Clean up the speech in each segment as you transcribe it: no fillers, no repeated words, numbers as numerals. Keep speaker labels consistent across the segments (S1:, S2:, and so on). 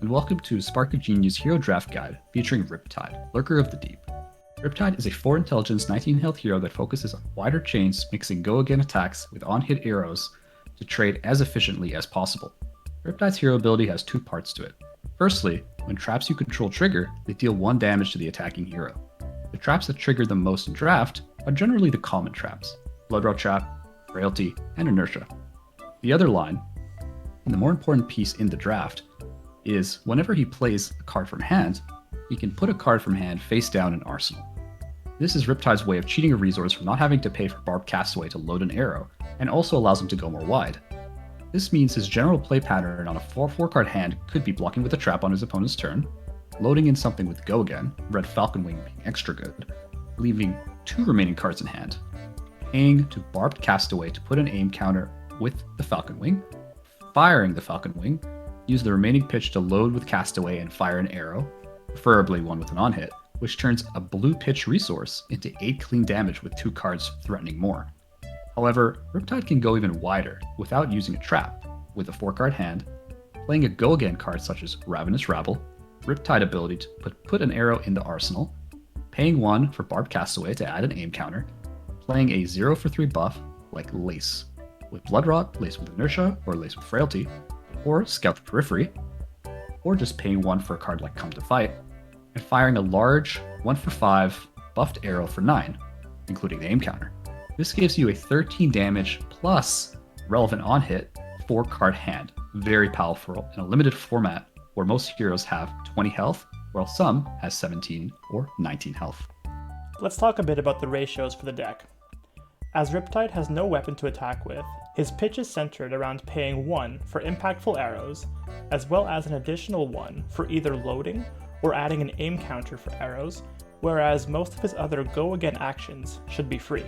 S1: and welcome to Spark of Genius Hero Draft Guide featuring Riptide, Lurker of the Deep. Riptide is a 4 intelligence, 19 health hero that focuses on wider chains, mixing go-again attacks with on-hit arrows to trade as efficiently as possible. Riptide's hero ability has 2 parts to it. Firstly, when traps you control trigger, they deal 1 damage to the attacking hero. The traps that trigger the most in draft are generally the common traps: Blood Rot Trap, Frailty, and Inertia. The other line, and the more important piece in the draft, is whenever he plays a card from hand, he can put a card from hand face down in Arsenal. This is Riptide's way of cheating a resource from not having to pay for Barbed Castaway to load an arrow, and also allows him to go more wide. This means his general play pattern on a 4 card hand could be blocking with a trap on his opponent's turn, loading in something with Go Again, Red Falcon Wing being extra good, leaving 2 remaining cards in hand, paying to Barbed Castaway to put an aim counter with the Falcon Wing, firing the Falcon Wing, use the remaining pitch to load with Castaway and fire an arrow, preferably one with an on-hit, which turns a blue pitch resource into 8 clean damage with 2 cards threatening more. However, Riptide can go even wider without using a trap, with a 4-card hand, playing a Go Again card such as Ravenous Rabble, Riptide ability to put an arrow in the arsenal, paying 1 for Barbed Castaway to add an aim counter, playing a 0 for 3 buff like Lace, with Blood Rot, Lace with Inertia, or Lace with Frailty, or Scout the Periphery, or just paying 1 for a card like Come to Fight, and firing a large 1 for 5 buffed arrow for 9, including the aim counter. This gives you a 13 damage plus relevant on-hit 4-card hand, very powerful in a limited format where most heroes have 20 health, while some has 17 or 19 health.
S2: Let's talk a bit about the ratios for the deck. As Riptide has no weapon to attack with, his pitch is centered around paying 1 for impactful arrows, as well as an additional 1 for either loading or adding an aim counter for arrows, whereas most of his other Go Again actions should be free.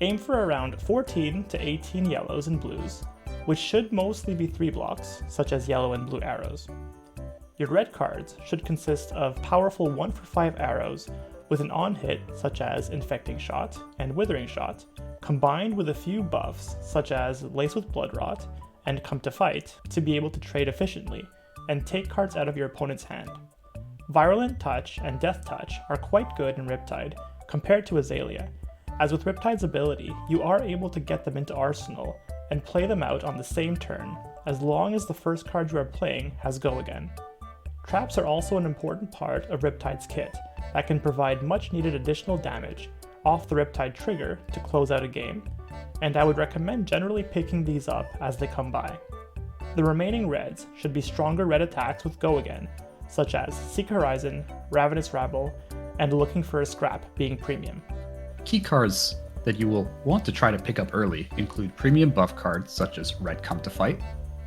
S2: Aim for around 14 to 18 yellows and blues, which should mostly be 3 blocks, such as yellow and blue arrows. Your red cards should consist of powerful 1 for 5 arrows with an on-hit such as Infecting Shot and Withering Shot, combined with a few buffs such as Lace with Blood Rot and Come to Fight to be able to trade efficiently and take cards out of your opponent's hand. Virulent Touch and Death Touch are quite good in Riptide compared to Azalea, as with Riptide's ability, you are able to get them into Arsenal and play them out on the same turn, as long as the first card you are playing has Go Again. Traps are also an important part of Riptide's kit that can provide much needed additional damage off the Riptide trigger to close out a game, and I would recommend generally picking these up as they come by. The remaining reds should be stronger red attacks with Go Again, such as Seek Horizon, Ravenous Rabble, and Looking for a Scrap being premium.
S1: Key cards that you will want to try to pick up early include premium buff cards such as Red Come to Fight,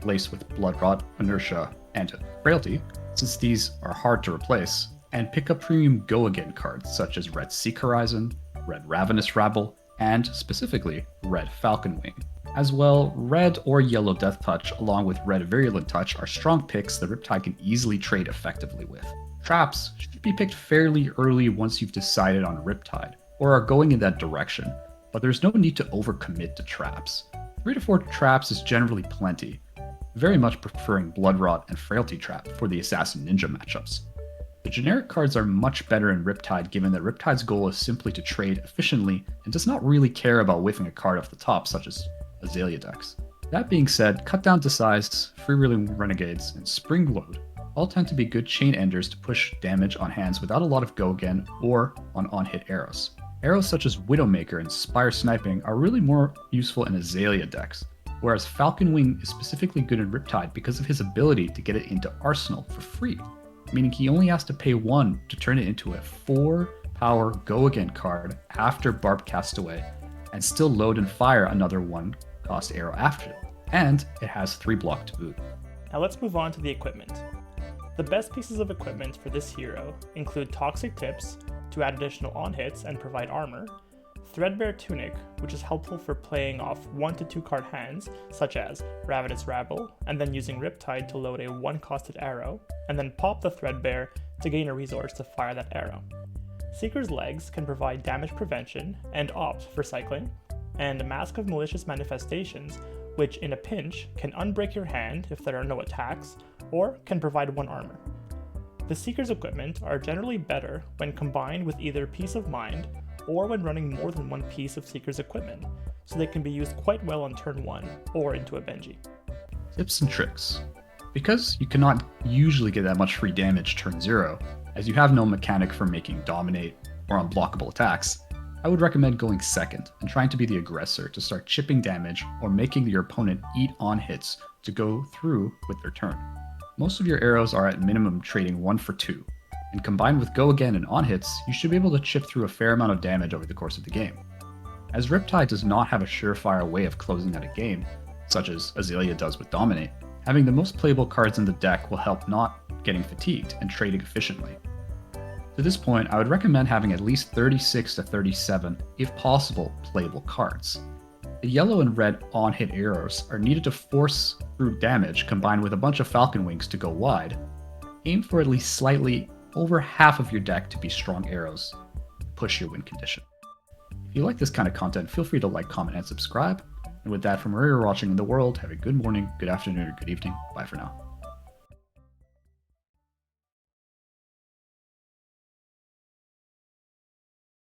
S1: Lace with Blood Rot, Inertia, and Frailty, since these are hard to replace, and pick up premium Go Again cards such as Red Seek Horizon, Red Ravenous Rabble, and specifically Red Falcon Wing. As well, Red or Yellow Death Touch along with Red Virulent Touch are strong picks that Riptide can easily trade effectively with. Traps should be picked fairly early once you've decided on Riptide, or are going in that direction, but there's no need to overcommit to traps. 3 to 4 traps is generally plenty, very much preferring Blood Rot and Frailty Trap for the Assassin Ninja matchups. The generic cards are much better in Riptide given that Riptide's goal is simply to trade efficiently and does not really care about whiffing a card off the top such as Azalea decks. That being said, Cut Down to Size, Freewheeling Renegades, and Spring Load all tend to be good chain enders to push damage on hands without a lot of Go Again or on-hit arrows. Arrows such as Widowmaker and Spire Sniping are really more useful in Azalea decks, whereas Falcon Wing is specifically good in Riptide because of his ability to get it into Arsenal for free, meaning he only has to pay 1 to turn it into a 4-power Go Again card after Barbed Castaway, and still load and fire another 1-cost arrow after it, and it has 3 block to boot.
S2: Now let's move on to the equipment. The best pieces of equipment for this hero include Toxic Tips, to add additional on-hits and provide armor, Threadbare Tunic, which is helpful for playing off 1 to 2 card hands, such as Ravenous Rabble, and then using Riptide to load a 1-costed arrow, and then pop the Threadbare to gain a resource to fire that arrow. Seeker's Legs can provide damage prevention and opt for cycling, and Mask of Malicious Manifestations, which in a pinch can unbreak your hand if there are no attacks, or can provide 1 armor. The Seeker's equipment are generally better when combined with either Peace of Mind or when running more than one piece of Seeker's equipment, so they can be used quite well on turn 1 or into a Benji.
S1: Tips and tricks. Because you cannot usually get that much free damage turn 0, as you have no mechanic for making dominate or unblockable attacks, I would recommend going second and trying to be the aggressor to start chipping damage or making your opponent eat on hits to go through with their turn. Most of your arrows are at minimum trading 1 for 2, and combined with go again and on hits, you should be able to chip through a fair amount of damage over the course of the game. As Riptide does not have a surefire way of closing out a game, such as Azalea does with Dominate, having the most playable cards in the deck will help not getting fatigued and trading efficiently. To this point, I would recommend having at least 36 to 37, if possible, playable cards. The yellow and red on-hit arrows are needed to force through damage combined with a bunch of Falcon Wings to go wide. Aim for at least slightly over half of your deck to be strong arrows. Push your win condition. If you like this kind of content, feel free to like, comment, and subscribe. And with that, from wherever you're watching in the world, have a good morning, good afternoon, or good evening. Bye for now.